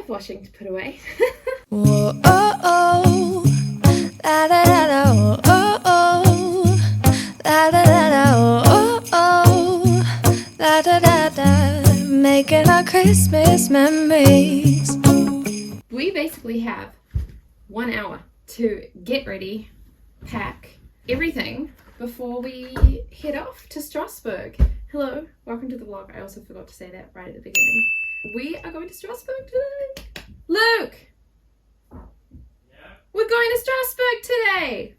have washing to put away. Whoa, oh, oh. La, da, da, da, oh, oh, oh. La, da, da, da, oh, oh, oh. La, da, da, da. Making our Christmas memories. We basically have 1 hour to get ready, pack everything before we head off to Strasbourg. Hello, welcome to the vlog. I also forgot to say that right at the beginning. We are going to Strasbourg today. Luke! Yeah? We're going to Strasbourg today!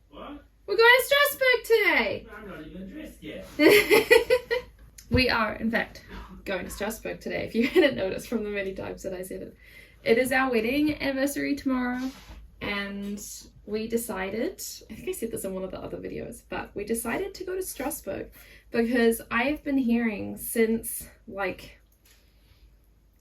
What? We're going to Strasbourg today! I'm not even dressed yet. We are, in fact, going to Strasbourg today, if you hadn't noticed from the many times that I said it. It is our wedding anniversary tomorrow, and we decided, I think I said this in one of the other videos, but we decided to go to Strasbourg because I've been hearing since like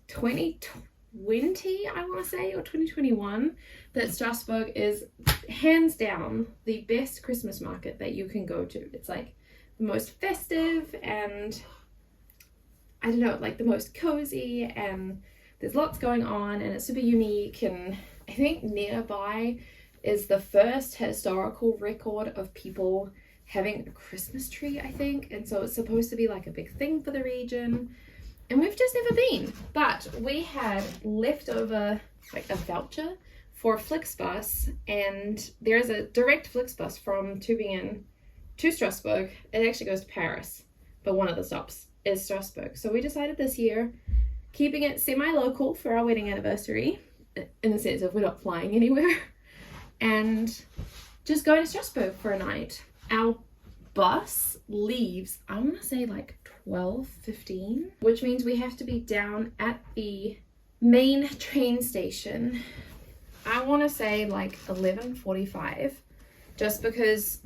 2020, I want to say, or 2021, that Strasbourg is hands down the best Christmas market that you can go to. It's like the most festive and I don't know, like the most cozy, and there's lots going on and it's super unique. And I think nearby is the first historical record of people having a Christmas tree, I think, and so it's supposed to be like a big thing for the region, and we've just never been. But we had leftover like a voucher for a Flixbus, and there's a direct Flixbus from Tübingen to Strasbourg. It actually goes to Paris, but one of the stops is Strasbourg. So we decided this year, keeping it semi-local for our wedding anniversary, in the sense of we're not flying anywhere, and just going to Strasbourg for a night. Our bus leaves, I want to say like 12:15, which means we have to be down at the main train station, I want to say like 11:45, just because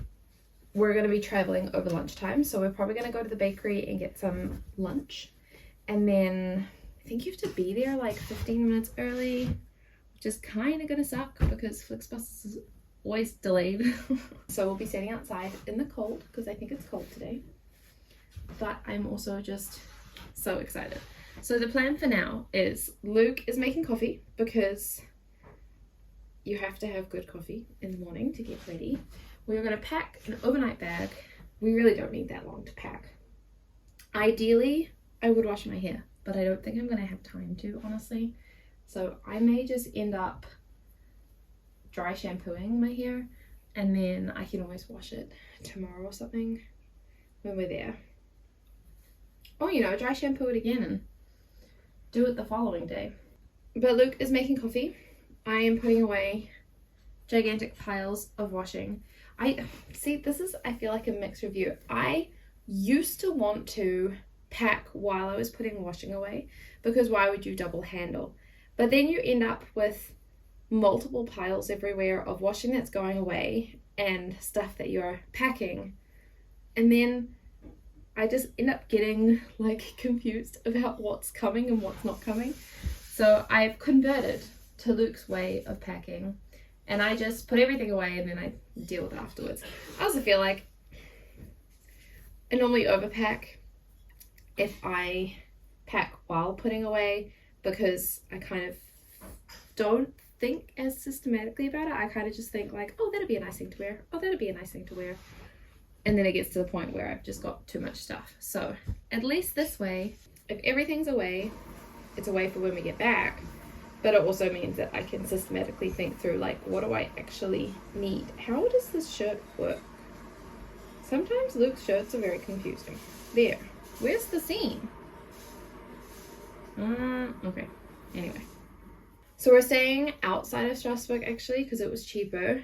we're going to be traveling over lunchtime. So we're probably going to go to the bakery and get some lunch, and then I think you have to be there like 15 minutes early, which is kind of going to suck because Flixbus is always delayed. So we'll be standing outside in the cold because I think it's cold today, but I'm also just so excited. So the plan for now is Luke is making coffee because you have to have good coffee in the morning to get ready. We're going to pack an overnight bag. We really don't need that long to pack. Ideally, I would wash my hair, but I don't think I'm going to have time to, honestly. So I may just end up dry shampooing my hair, and then I can always wash it tomorrow or something when we're there. Or, you know, dry shampoo it again and do it the following day. But Luke is making coffee. I am putting away gigantic piles of washing. This is, I feel like, a mixed review. I used to want to pack while I was putting washing away, because why would you double handle? But then you end up with multiple piles everywhere of washing that's going away and stuff that you're packing, and then I just end up getting like confused about what's coming and what's not coming. So I've converted to Luke's way of packing, and I just put everything away and then I deal with it afterwards. I also feel like I normally overpack if I pack while putting away, because I kind of don't think as systematically about it. I kind of just think like, oh, that'd be a nice thing to wear. Oh, that'd be a nice thing to wear. And then it gets to the point where I've just got too much stuff. So at least this way, if everything's away, it's away for when we get back. But it also means that I can systematically think through like, what do I actually need? How does this shirt work? Sometimes Luke's shirts are very confusing. There. Where's the seam? Okay. Anyway. So we're staying outside of Strasbourg actually because it was cheaper.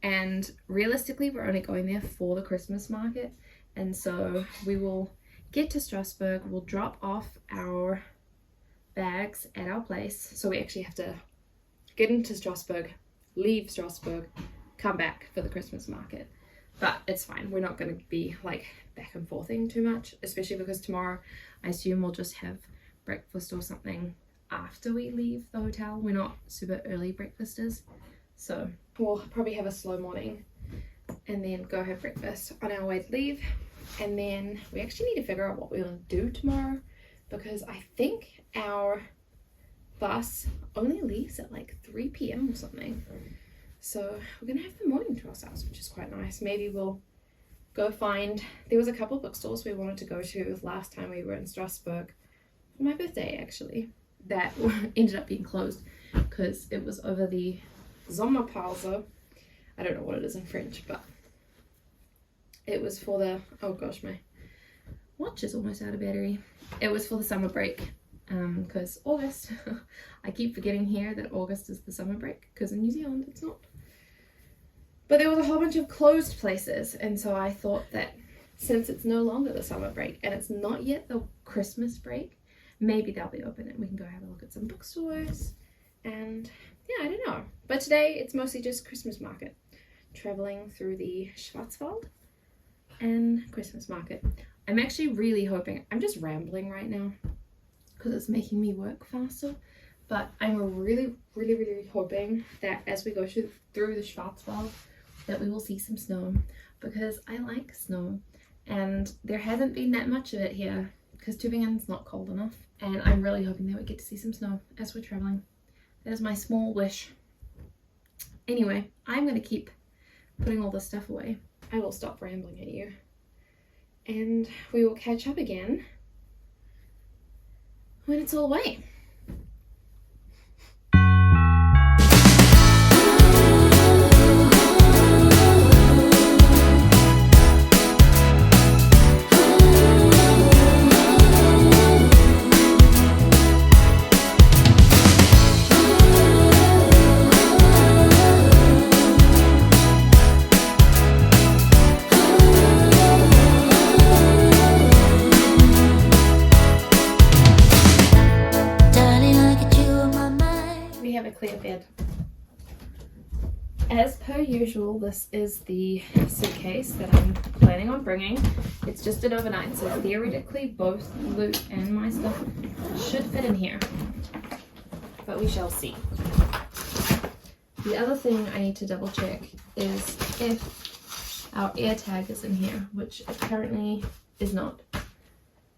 And realistically, we're only going there for the Christmas market. And so we will get to Strasbourg. We'll drop off our bags at our place. So we actually have to get into Strasbourg, leave Strasbourg, come back for the Christmas market. But it's fine. We're not going to be like back and forthing too much, especially because tomorrow I assume we'll just have breakfast or something after we leave the hotel. We're not super early breakfasters, so we'll probably have a slow morning and then go have breakfast on our way to leave. And then we actually need to figure out what we're going to do tomorrow, because I think our bus only leaves at like 3 p.m. or something. So we're gonna have the morning to ourselves, which is quite nice. Maybe we'll go find, there was a couple of bookstores we wanted to go to last time we were in Strasbourg for my birthday actually, that ended up being closed because it was over the Sommerpause. I don't know what it is in French, but it was for the, oh gosh, my watch is almost out of battery. It was for the summer break, because August, I keep forgetting here that August is the summer break, because in New Zealand it's not. But there was a whole bunch of closed places, and so I thought that since it's no longer the summer break and it's not yet the Christmas break, maybe they'll be open and we can go have a look at some bookstores. And yeah, I don't know. But today it's mostly just Christmas market, traveling through the Schwarzwald and Christmas market. I'm actually really hoping, I'm just rambling right now because it's making me work faster, but I'm really hoping that as we go through the Schwarzwald that we will see some snow, because I like snow and there hasn't been that much of it here because Tübingen's not cold enough, and I'm really hoping that we get to see some snow as we're traveling. That is my small wish. Anyway, I'm going to keep putting all this stuff away. I will stop rambling at you and we will catch up again when it's all away. Clear bed. As per usual, this is the suitcase that I'm planning on bringing. It's just an overnight, so theoretically both Luke and my stuff should fit in here, but we shall see. The other thing I need to double check is if our air tag is in here, which apparently is not,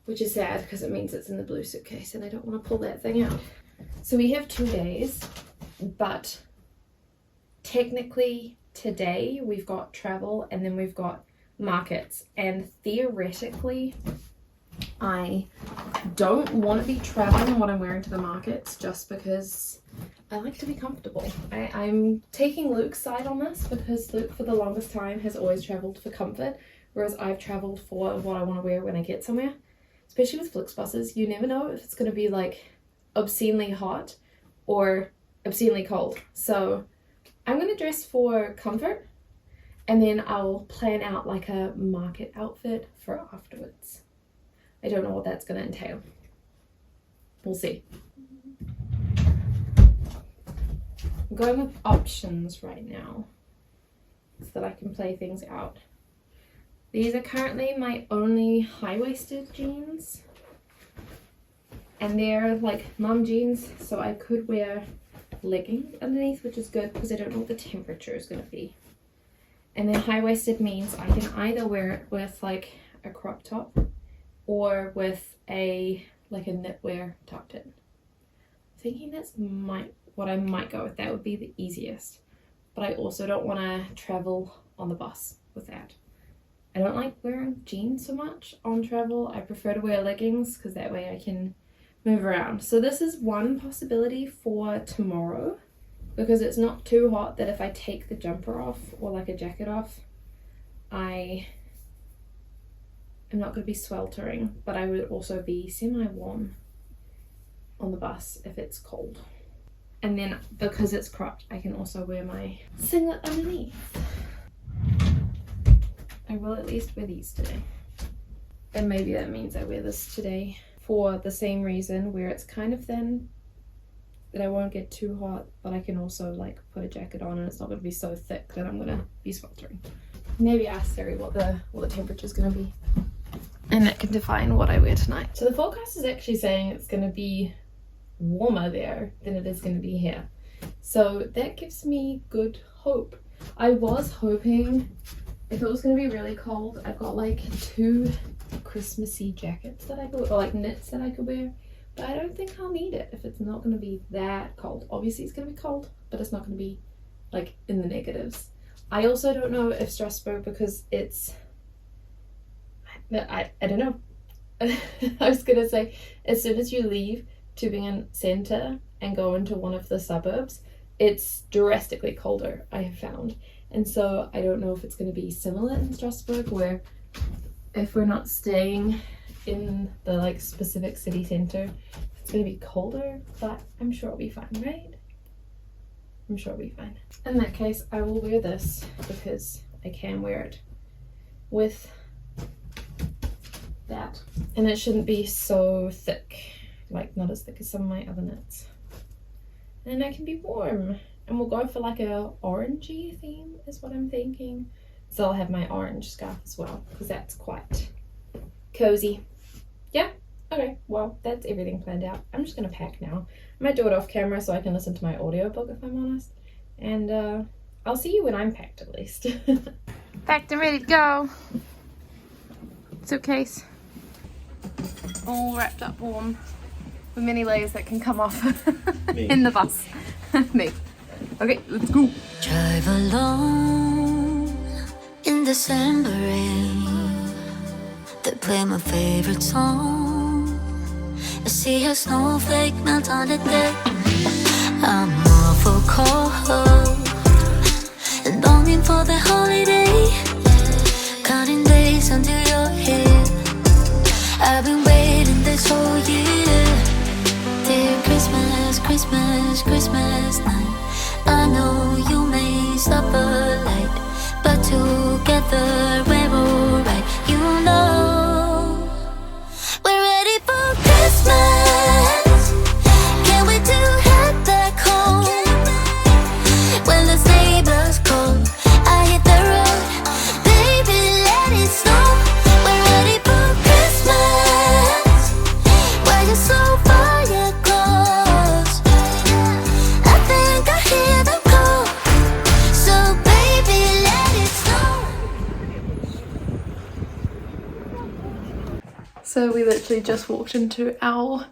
which is sad because it means it's in the blue suitcase and I don't want to pull that thing out. So we have 2 days, but technically today we've got travel and then we've got markets, and theoretically I don't want to be traveling what I'm wearing to the markets just because I like to be comfortable. I'm taking Luke's side on this because Luke for the longest time has always traveled for comfort, whereas I've traveled for what I want to wear when I get somewhere. Especially with Flixbuses, you never know if it's going to be like obscenely hot or obscenely cold. So I'm going to dress for comfort and then I'll plan out like a market outfit for afterwards. I don't know what that's going to entail. We'll see. I'm going with options right now so that I can play things out. These are currently my only high-waisted jeans. And they're like mum jeans, so I could wear leggings underneath, which is good because I don't know what the temperature is going to be. And then high-waisted means I can either wear it with like a crop top or with a like a knitwear tucked in. Thinking that's what I might go with. That would be the easiest. But I also don't want to travel on the bus with that. I don't like wearing jeans so much on travel. I prefer to wear leggings because that way I can move around. So this is one possibility for tomorrow because it's not too hot that if I take the jumper off or like a jacket off, I am not going to be sweltering, but I would also be semi-warm on the bus if it's cold. And then because it's cropped, I can also wear my singlet underneath. I will at least wear these today. And maybe that means I wear this today for the same reason, where it's kind of thin that I won't get too hot, but I can also like put a jacket on and it's not going to be so thick that I'm going to be sweltering. Maybe ask Sari what the temperature is going to be, and that can define what I wear tonight. So the forecast is actually saying it's going to be warmer there than it is going to be here, so that gives me good hope. I was hoping if it was going to be really cold, I've got like 2 Christmassy jackets that I could, or like knits that I could wear, but I don't think I'll need it if it's not going to be that cold. Obviously it's going to be cold, but it's not going to be like in the negatives. I also don't know if Strasbourg, because it's, I don't know. I was going to say, as soon as you leave Tübingen Center and go into one of the suburbs, it's drastically colder, I have found. And so I don't know if it's going to be similar in Strasbourg, where if we're not staying in the like specific city center, it's going to be colder, but I'm sure it'll be fine, right? I'm sure it'll be fine. In that case, I will wear this because I can wear it with that. And it shouldn't be so thick, like not as thick as some of my other knits. And I can be warm. And we'll go for like a orangey theme is what I'm thinking. So I'll have my orange scarf as well, because that's quite cozy. Yeah? Okay, well, that's everything planned out. I'm just gonna pack now. I might do it off camera so I can listen to my audiobook if I'm honest. And I'll see you when I'm packed at least. Packed and ready to go. Suitcase. All wrapped up warm. With many layers that can come off in the bus. Me. Okay, let's go. Drive alone in December rain. They play my favorite song. I see a snowflake melt on the deck. I'm awful cold and longing for the holiday. Counting days until you're here. I've been waiting this whole year. Dear Christmas, Christmas, Christmas night. I know you may stop a light, but together we're alright. You know we're ready for Christmas. Can't wait to head back home. When the neighbors call, I hit the road. Baby, let it snow. We're ready for Christmas. Why you so far yet close? I think I hear them call. So baby, let it snow. So we literally just walked into our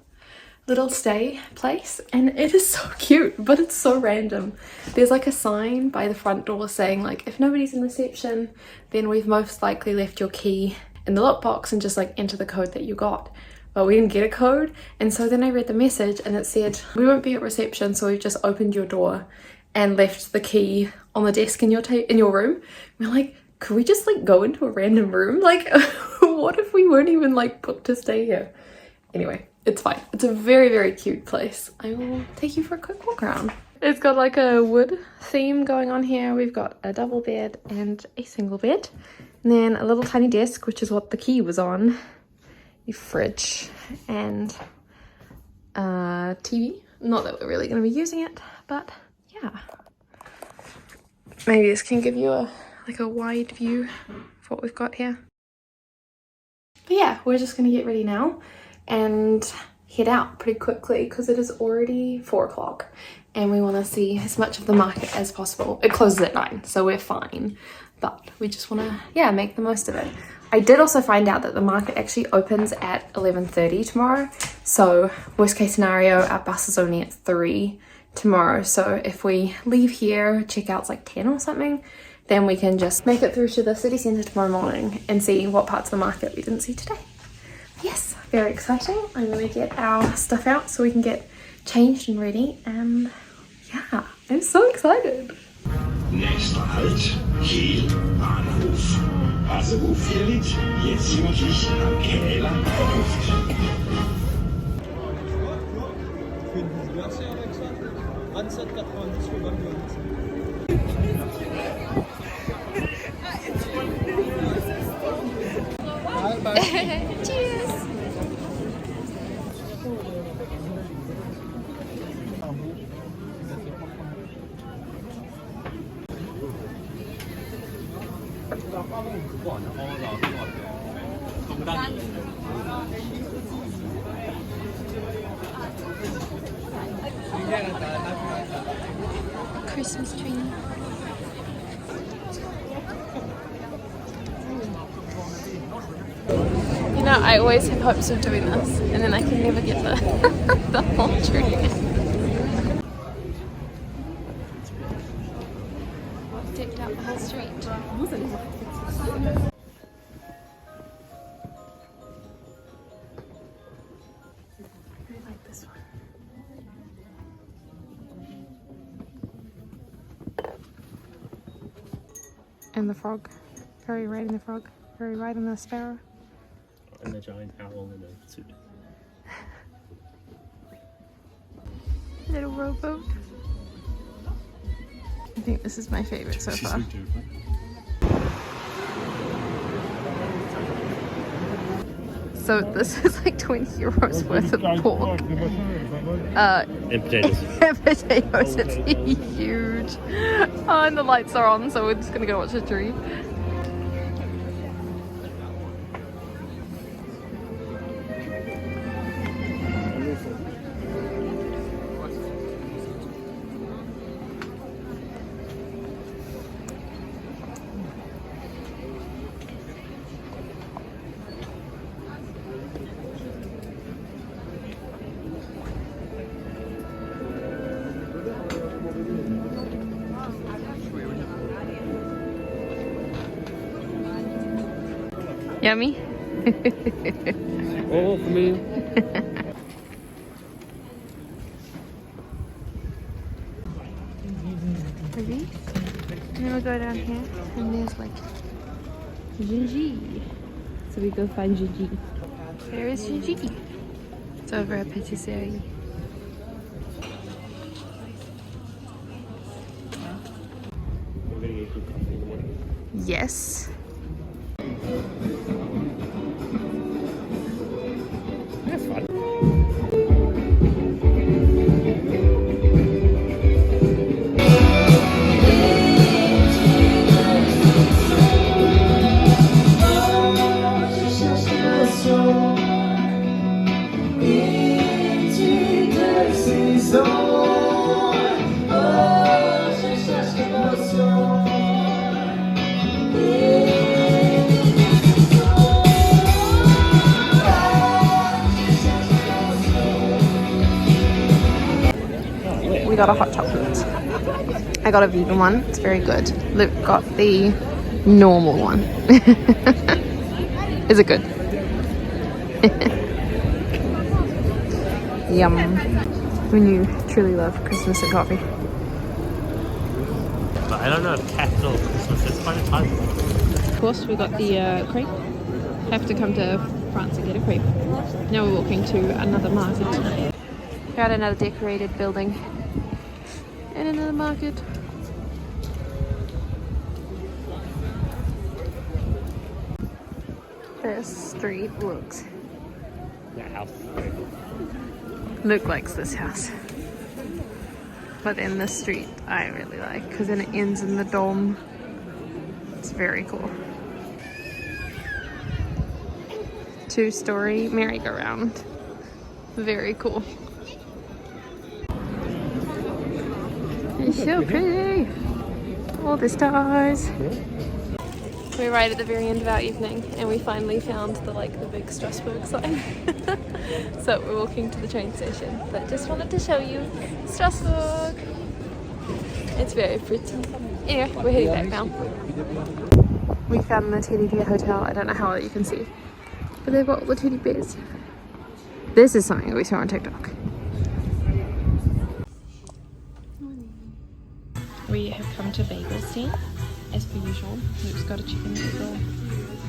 little stay place and it is so cute, but it's so random. There's like a sign by the front door saying like, if nobody's in reception, then we've most likely left your key in the lockbox and just like enter the code that you got. But we didn't get a code, and so then I read the message and it said, we won't be at reception, so we've just opened your door and left the key on the desk in your room. We're like, could we just like go into a random room? Like, what if we weren't even like booked to stay here? Anyway, it's fine. It's a very, very cute place. I will take you for a quick walk around. It's got like a wood theme going on here. We've got a double bed and a single bed. And then a little tiny desk, which is what the key was on. The fridge and TV. Not that we're really going to be using it, but yeah. Maybe this can give you a wide view of what we've got here. But yeah, we're just going to get ready now and head out pretty quickly because it is already 4 o'clock and we want to see as much of the market as possible. It closes at 9, so we're fine, but we just want to, yeah, make the most of it. I did also find out that the market actually opens at 11:30 tomorrow, so worst case scenario, our bus is only at 3 tomorrow, so if we leave here, checkout's like 10 or something, then we can just make it through to the city centre tomorrow morning and see what parts of the market we didn't see today. Yes, very exciting. I'm going to get our stuff out so we can get changed and ready, and yeah, I'm so excited. Nächster Halt, Kiel, Bahnhof. Also wo fehlt? Jetzt wirklich michaelaselway. Cheers. Christmas tree. You know, I always have hopes of doing this, and then I can never get the, the whole tree. Decked out the whole street. I like this one. And the frog. Very riding the frog. Very riding the sparrow. And the giant owl in a suit. Little rowboat. I think this is my favorite so far. So this is like 20 euros worth of pork. And potatoes. And potatoes, it's huge. Oh, and the lights are on, so we're just gonna go watch the tree. Yummy? Oh, for me. Ready? And then we go down here, and there's like Gigi. So we go find Gigi. There is Gigi. It's over at Patisserie. We're gonna get good coffee in the morning. Yes. That's fun. We got a hot chocolate. I got a vegan one. It's very good. Luke got the normal one. Is it good? Yum. When you truly love Christmas and coffee. But I don't know if capital Christmas is quite a title. Of course, we got the crepe. Have to come to France and get a crepe. Now we're walking to another market. We're at another decorated building. And another market. This street looks. That house. Luke likes this house. But then this street I really like because then it ends in the dome. It's very cool. 2-story merry-go-round. Very cool. It's so pretty. All the stars. We're right at the very end of our evening and we finally found the big Strasbourg sign. So we're walking to the train station. But just wanted to show you Strasbourg. It's very pretty. Anyway, we're heading back now. We found the teddy bear hotel. I don't know how well you can see. But they've got all the teddy bears. This is something we saw on TikTok. We have come to bagel stand, as per usual. Luke's got a chicken bagel.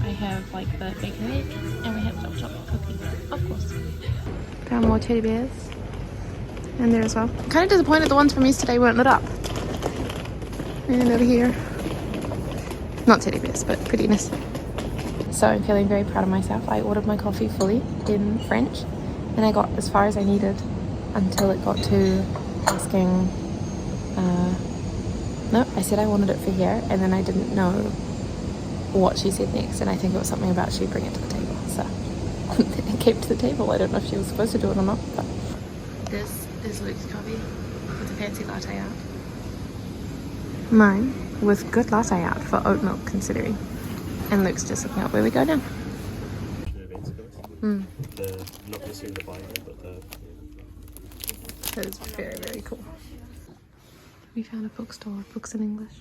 I have the bacon egg, and we have milk chocolate cookie, of course. Found more teddy bears. And there as well. I'm kind of disappointed the ones from yesterday weren't lit up. And over here. Not teddy bears, but prettiness. So I'm feeling very proud of myself. I ordered my coffee fully in French, and I got as far as I needed until it got to asking, no, I said I wanted it for here, and then I didn't know what she said next, and I think it was something about she'd bring it to the table. So it came to the table. I don't know if she was supposed to do it or not, but this is Luke's coffee with a fancy latte art. Mine with good latte art for oat milk, considering. And Luke's just looking up where we go now. Not necessarily the binder, but the... That is very, very cool. We found a bookstore with books in English.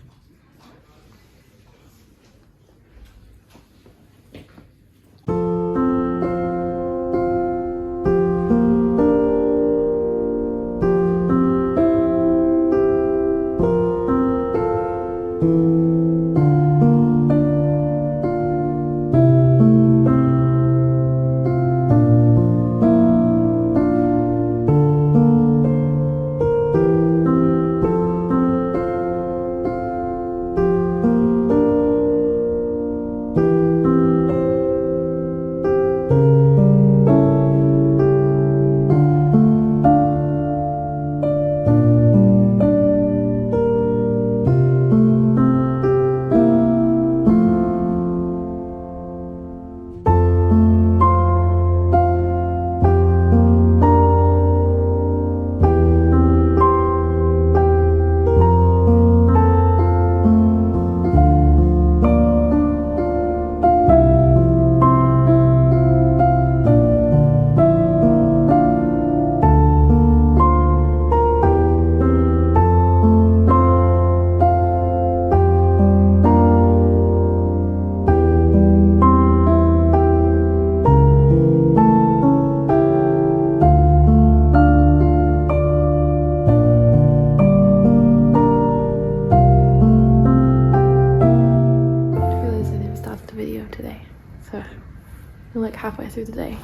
Halfway through the day,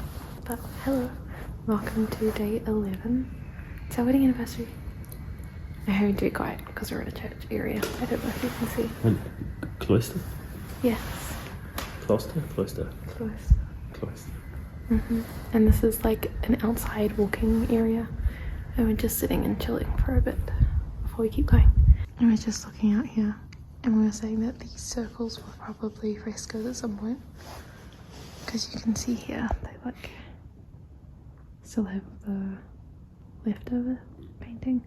but hello, welcome to day 11. It's our wedding anniversary. I'm having to be quiet because we're in a church area. I don't know if you can see. Cloister? Yes. Cloister? Cloister. Close. And this is like an outside walking area, and we're just sitting and chilling for a bit before we keep going. And we're just looking out here, and we were saying that these circles were probably frescoes at some point. Because you can see here, they like still have the leftover painting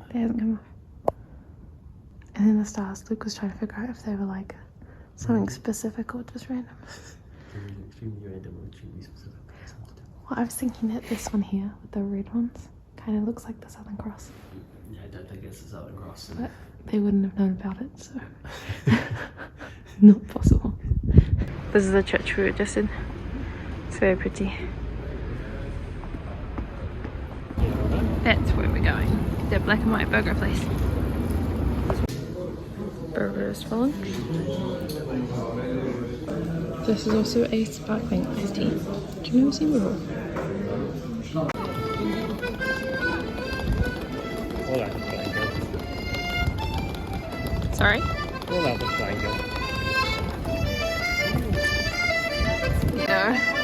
that hasn't come off. And then the stars, Luke was trying to figure out if they were like something specific or just random. Well, I was thinking that this one here with the red ones kind of looks like the Southern Cross. Yeah, I don't think it's the Southern Cross. But they wouldn't have known about it, so not possible. This is the church we were just in. It's very pretty. That's where we're going. The black and white burger place. Burgers for lunch. This is also a sparkling iced tea. Do you know what's in before? All out the flango. Sorry? All out the flango. Yeah.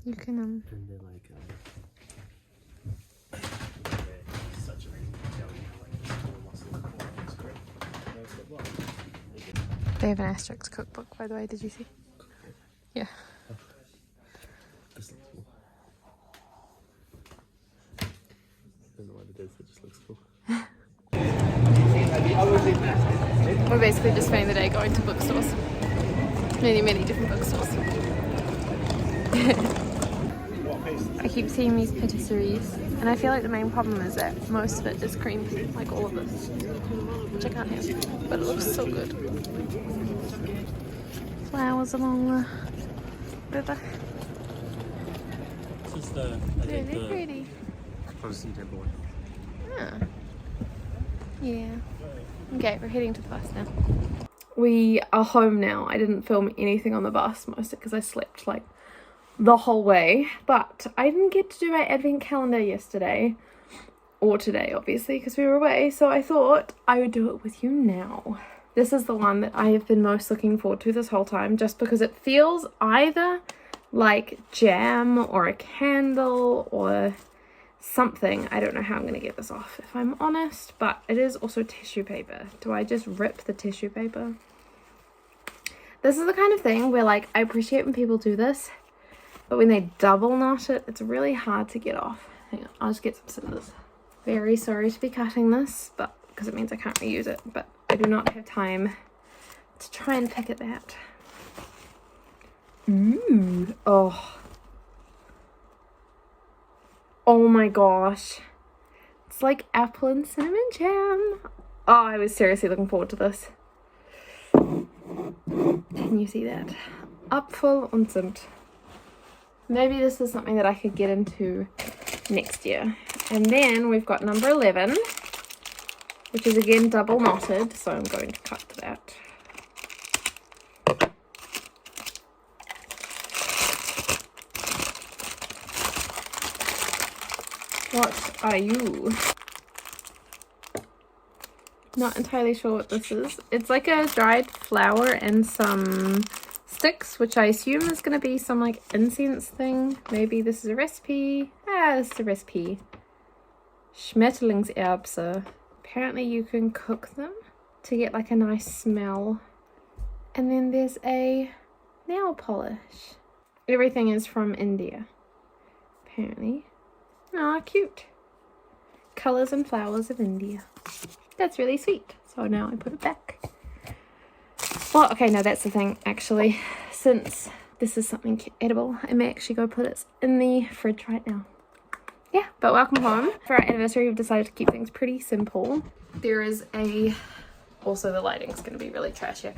You can And they're like such an They have an Asterix cookbook, by the way, did you see? Yeah. This looks cool. I don't know what it is, it just looks cool. We're basically just spending the day going to bookstores. Many different bookstores. I keep seeing these patisseries, and I feel like the main problem is that most of it is cream, like all of this, which I can't have, but it looks so good. Flowers along the river. This is the, They're pretty. procedure board. Ah. Yeah. Okay, we're heading to the bus now. We are home now. I didn't film anything on the bus, mostly because I slept like the whole way, but I didn't get to do my advent calendar yesterday or today, obviously, because we were away, so I thought I would do it with you now. This is the one that I have been most looking forward to this whole time, just because it feels either like jam or a candle or something. I don't know how I'm going to get this off, if I'm honest, but it is also tissue paper. Do I just rip the tissue paper? This is the kind of thing where, like, I appreciate when people do this, but when they double knot it, it's really hard to get off. Hang on, I'll just get some scissors. Very sorry to be cutting this, but because it means I can't reuse it, but I do not have time to try and pick at that. Ooh. Oh. Oh my gosh. It's like apple and cinnamon jam. Oh, I was seriously looking forward to this. Can you see that? Apfel und Zimt. Maybe this is something that I could get into next year. And then we've got number 11, which is again double knotted, so I'm going to cut that. What are you? Not entirely sure what this is. It's like a dried flower and some sticks, which I assume is going to be some like incense thing. Maybe this is a recipe. This is a recipe. Schmetterlingserbse. Apparently you can cook them to get like a nice smell. And then there's a nail polish. Everything is from India, apparently. Aw, cute. Colours and flowers of India. That's really sweet. So now I put it back. Well, okay, no, that's the thing, actually. Since this is something edible, I may actually go put it in the fridge right now. Yeah, but welcome home. For our anniversary, we've decided to keep things pretty simple. There is also the lighting's going to be really trash here.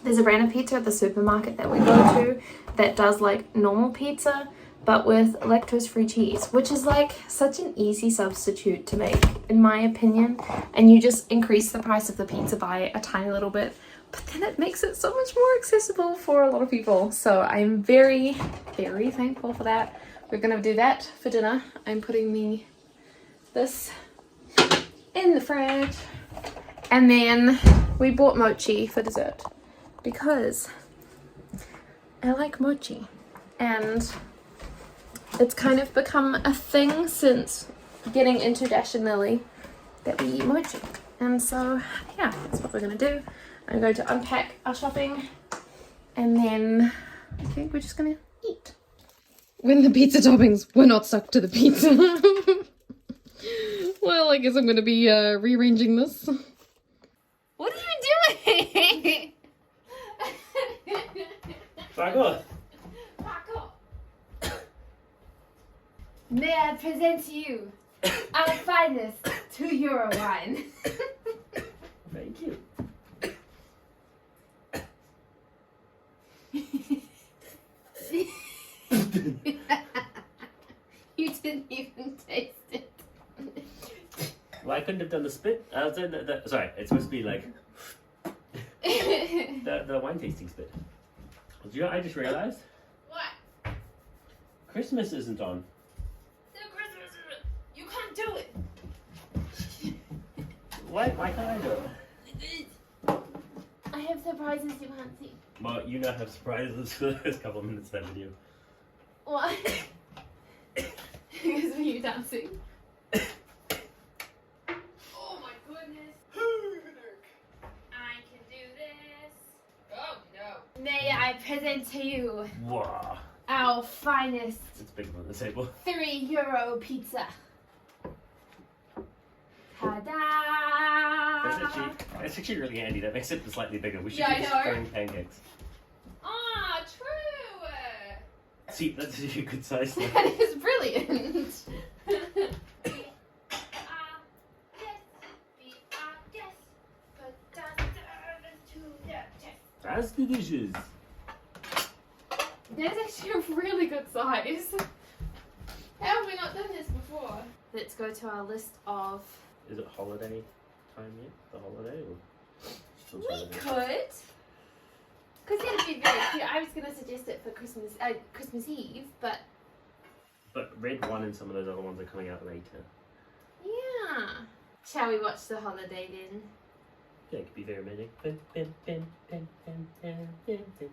There's a brand of pizza at the supermarket that we go to that does like normal pizza, but with lactose-free cheese, which is like such an easy substitute to make, in my opinion. And you just increase the price of the pizza by a tiny little bit, but then it makes it so much more accessible for a lot of people. So I'm very, very thankful for that. We're gonna do that for dinner. I'm putting this in the fridge. And then we bought mochi for dessert because I like mochi. And it's kind of become a thing since getting into Dash and Lily that we eat mochi. And so, yeah, that's what we're going to do. I'm going to unpack our shopping and then I think we're just going to eat. When the pizza toppings were not stuck to the pizza. Well, I guess I'm going to be rearranging this. What are you doing? Back off. May I present to you our finest €2 wine. Thank you. You didn't even taste it. Well, I couldn't have done the spit. Sorry, it's supposed to be like the wine tasting spit. Do you know what I just realized? What? Christmas isn't on. You can't do it. Why can't I do it? I have surprises you can't see. Well, you now have surprises for the first couple of minutes of that video. What? Because of you dancing. Oh my goodness. I can do this. Oh no. May I present to you Wow. our finest It's bigger than the table. €3 pizza. Ta-da! That's actually really handy. That makes it slightly bigger. We should Yeah, I be know. throwing pancakes. Ah, true! See, that's a good size. That is brilliant! That's delicious. That's actually a really good size. How have we not done this before? Let's go to our list of... Is it holiday time yet? The holiday? Or still We holiday? could. Because it'd be very cute. I was going to suggest it for Christmas Eve, but... But red one and some of those other ones are coming out later. Yeah. Shall we watch the holiday then? Yeah, it could be very amazing. Pin, pin, pin, pin, pin, pin, pin, pin.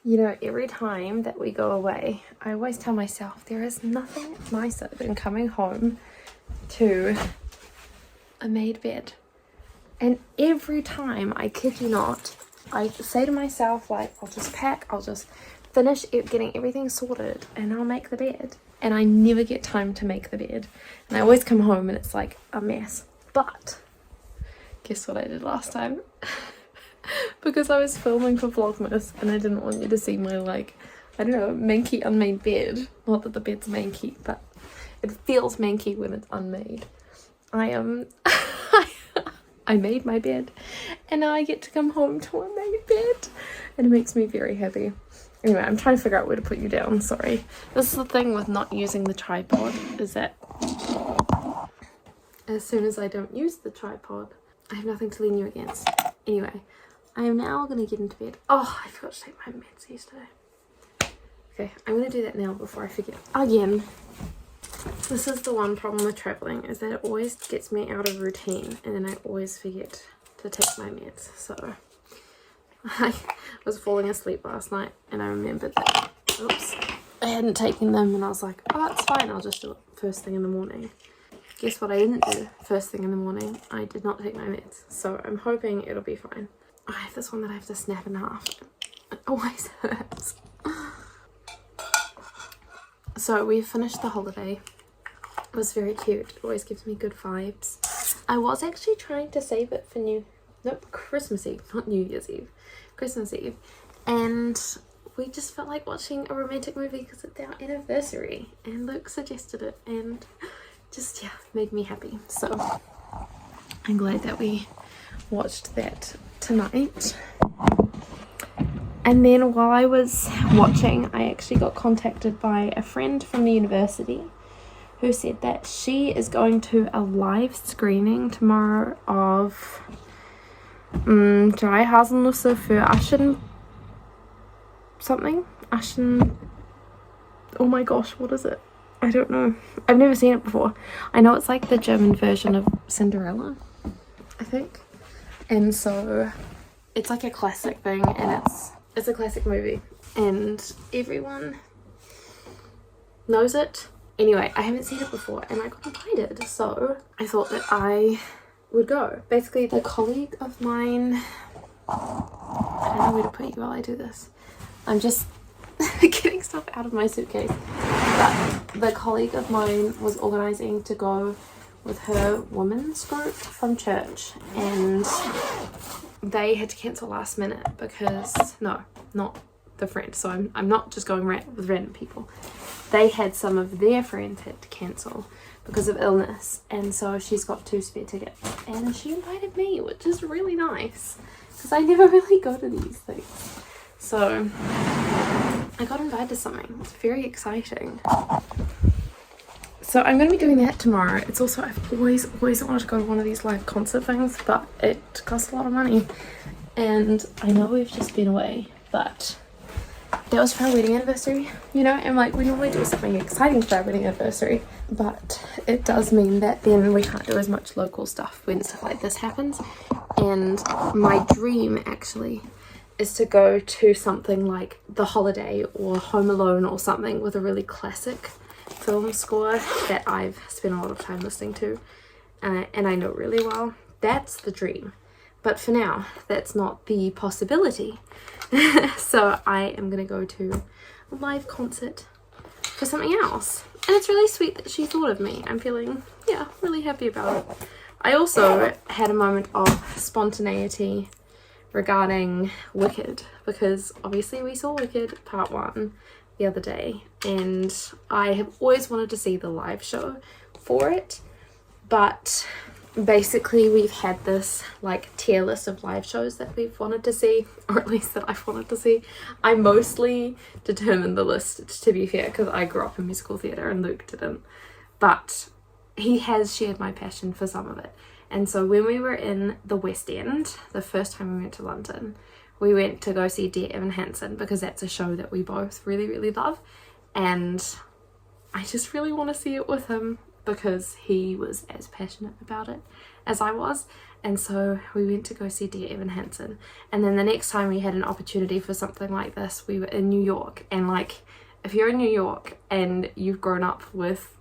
You know, every time that we go away, I always tell myself there is nothing nicer than coming home to a made bed. And every time, I kid you not, I say to myself, like, I'll just pack, I'll just finish getting everything sorted and I'll make the bed. And I never get time to make the bed. And I always come home and it's like a mess. But guess what I did last time? Because I was filming for Vlogmas and I didn't want you to see my, like, I don't know, manky unmade bed. Not that the bed's manky, but it feels manky when it's unmade. I made my bed and now I get to come home to a made bed and it makes me very happy. Anyway, I'm trying to figure out where to put you down, sorry. This is the thing with not using the tripod, is that as soon as I don't use the tripod, I have nothing to lean you against. Anyway, I am now going to get into bed. Oh, I forgot to take my meds yesterday. Okay, I'm going to do that now before I forget again. This is the one problem with traveling, is that it always gets me out of routine and then I always forget to take my meds. So I was falling asleep last night and I remembered that, oops, I hadn't taken them and I was like, oh, it's fine, I'll just do it first thing in the morning. Guess what I didn't do first thing in the morning? I did not take my meds. So I'm hoping it'll be fine. I have this one that I have to snap in half. It always hurts. So we finished the holiday. It was very cute. It always gives me good vibes. I was actually trying to save it for Christmas Eve, not New Year's Eve. Christmas Eve. And we just felt like watching a romantic movie because it's our anniversary. And Luke suggested it and just, yeah, made me happy. So I'm glad that we watched that tonight. And then while I was watching, I actually got contacted by a friend from the university who said that she is going to a live screening tomorrow of Drei Haselnüsse für Aschen something. Aschen, oh my gosh, what is it? I don't know. I've never seen it before. I know it's like the German version of Cinderella, I think. And so it's like a classic thing and it's a classic movie and everyone knows it. Anyway, I haven't seen it before and I got invited, so I thought that I would go. Basically, the colleague of mine, I don't know where to put you while I do this. I'm just getting stuff out of my suitcase. But the colleague of mine was organising to go with her women's group from church and they had to cancel last minute because, no, not the friend. So I'm not just going with random people. They had some of their friends had to cancel because of illness. And so she's got 2 spare tickets. And she invited me, which is really nice. Because I never really go to these things. So I got invited to something. It's very exciting. So I'm going to be doing that tomorrow. It's also, I've always wanted to go to one of these live concert things, but it costs a lot of money. And I know we've just been away, but that was for our wedding anniversary, you know, and like we normally do something exciting for our wedding anniversary, but it does mean that then we can't do as much local stuff when stuff like this happens. And my dream actually is to go to something like The Holiday or Home Alone or something with a really classic film score that I've spent a lot of time listening to and I know really well. That's the dream. But for now, that's not the possibility. So I am going to go to a live concert for something else. And it's really sweet that she thought of me. I'm feeling, yeah, really happy about it. I also had a moment of spontaneity regarding Wicked, because obviously we saw Wicked Part 1 the other day. And I have always wanted to see the live show for it. But basically we've had this like tier list of live shows that we've wanted to see, or at least that I've wanted to see. I mostly determined the list, to be fair, because I grew up in musical theatre and Luke didn't, but he has shared my passion for some of it. And so when we were in the West End the first time we went to London, we went to go see Dear Evan Hansen because that's a show that we both really love, and I just really want to see it with him because he was as passionate about it as I was. And so we went to go see Dear Evan Hansen. And then the next time we had an opportunity for something like this, we were in New York. And like, if you're in New York and you've grown up with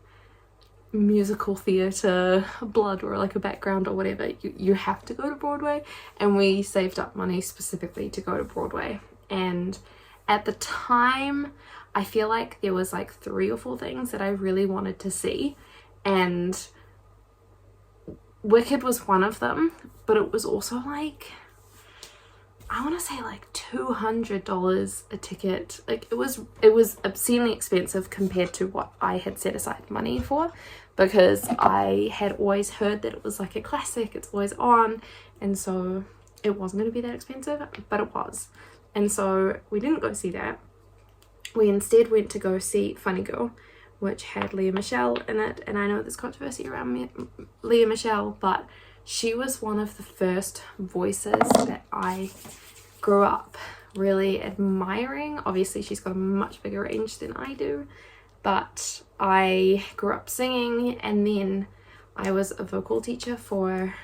musical theatre blood or like a background or whatever, you have to go to Broadway, and we saved up money specifically to go to Broadway. And at the time I feel like there was like 3 or 4 things that I really wanted to see, and Wicked was one of them, but it was also like, I want to say like $200 a ticket. Like it was obscenely expensive compared to what I had set aside money for, because I had always heard that it was like a classic, it's always on, and so it wasn't going to be that expensive, but it was. And so we didn't go see that. We instead went to go see Funny Girl, which had Lea Michele in it. And I know there's controversy around Lea Michele, but she was one of the first voices that I grew up really admiring. Obviously she's got a much bigger range than I do, but I grew up singing, and then I was a vocal teacher for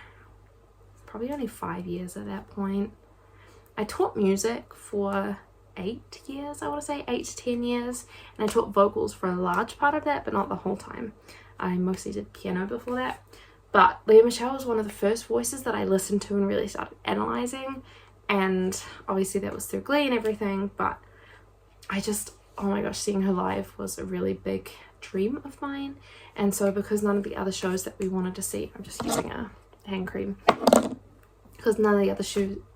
probably only 5 years at that point. I taught music for 8 years, I want to say 8 to 10 years, and I taught vocals for a large part of that, but not the whole time. I mostly did piano before that. But Lea Michele was one of the first voices that I listened to and really started analysing, and obviously that was through Glee and everything, but I just, oh my gosh, seeing her live was a really big dream of mine. And so because none of the other shows that we wanted to see, I'm just using a hand cream, because none of the other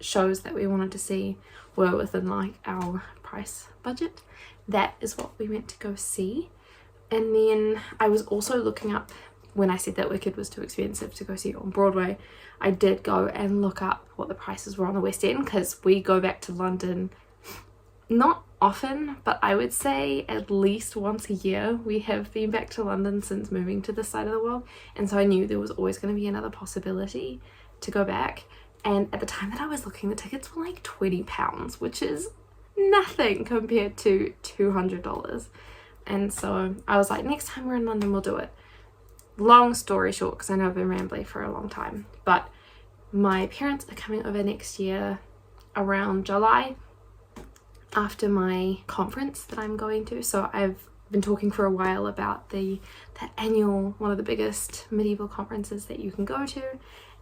shows that we wanted to see were within like our price budget, that is what we went to go see. And then I was also looking up, when I said that Wicked was too expensive to go see on Broadway, I did go and look up what the prices were on the West End, because we go back to London not often, but I would say at least once a year. We have been back to London since moving to this side of the world, and so I knew there was always going to be another possibility to go back. And at the time that I was looking, the tickets were like £20, which is nothing compared to $200. And so I was like, next time we're in London, we'll do it. Long story short, because I know I've been rambling for a long time, but my parents are coming over next year around July after my conference that I'm going to. So I've been talking for a while about the annual, one of the biggest medieval conferences that you can go to,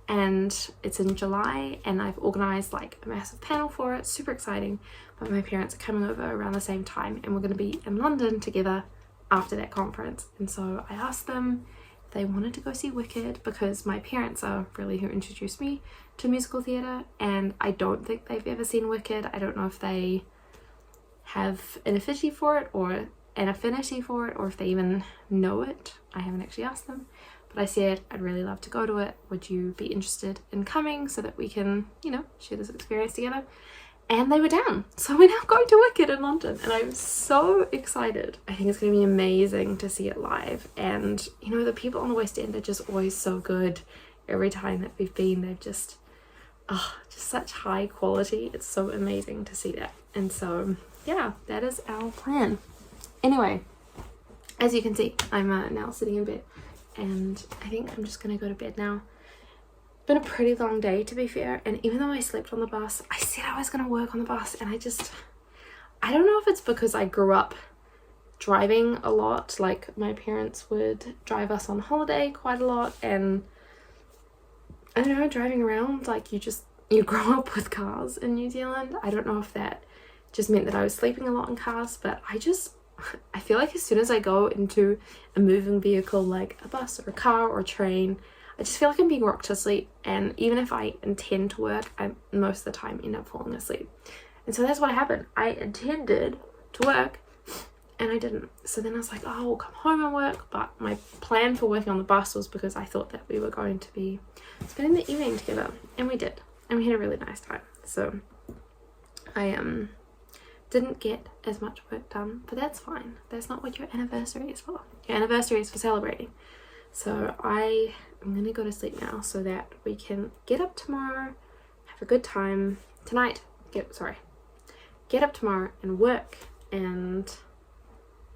and it's in July, and I've organised like a massive panel for it, super exciting. But my parents are coming over around the same time, and we're going to be in London together after that conference. And so I asked them if they wanted to go see Wicked, because my parents are really who introduced me to musical theatre, and I don't think they've ever seen Wicked. I don't know if they have an affinity for it or if they even know it. I haven't actually asked them. But I said, I'd really love to go to it. Would you be interested in coming so that we can, you know, share this experience together? And they were down. So we're now going to Wicked in London, and I'm so excited. I think it's going to be amazing to see it live. And, you know, the people on the West End are just always so good. Every time that we've been, they've just such high quality. It's so amazing to see that. And so, yeah, that is our plan. Anyway, as you can see, I'm now sitting in bed, and I think I'm just gonna go to bed now. It's been a pretty long day, to be fair, and even though I slept on the bus, I said I was gonna work on the bus, and I don't know if it's because I grew up driving a lot. Like, my parents would drive us on holiday quite a lot, and I don't know, driving around, like, you grow up with cars in New Zealand. I don't know if that just meant that I was sleeping a lot in cars, but I feel like as soon as I go into a moving vehicle like a bus or a car or a train, I just feel like I'm being rocked to sleep. And even if I intend to work, I most of the time end up falling asleep. And so that's what happened. I intended to work and I didn't. So then I was like, oh, we'll come home and work. But my plan for working on the bus was because I thought that we were going to be spending the evening together. And we did. And we had a really nice time. So I didn't get as much work done, but that's fine. That's not what your anniversary is for. Your anniversary is for celebrating. So I am gonna go to sleep now so that we can get up tomorrow, have a good time tonight, get up tomorrow and work, and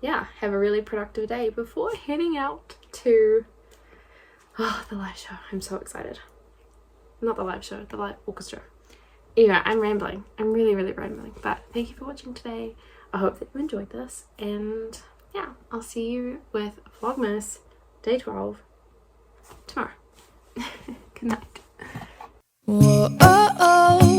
yeah, have a really productive day before heading out to the live show. I'm so excited. Not the live show, the live orchestra. Anyway, I'm rambling. I'm really rambling. But thank you for watching today. I hope that you enjoyed this. And yeah, I'll see you with Vlogmas day 12 tomorrow. Good night. Whoa, oh, oh.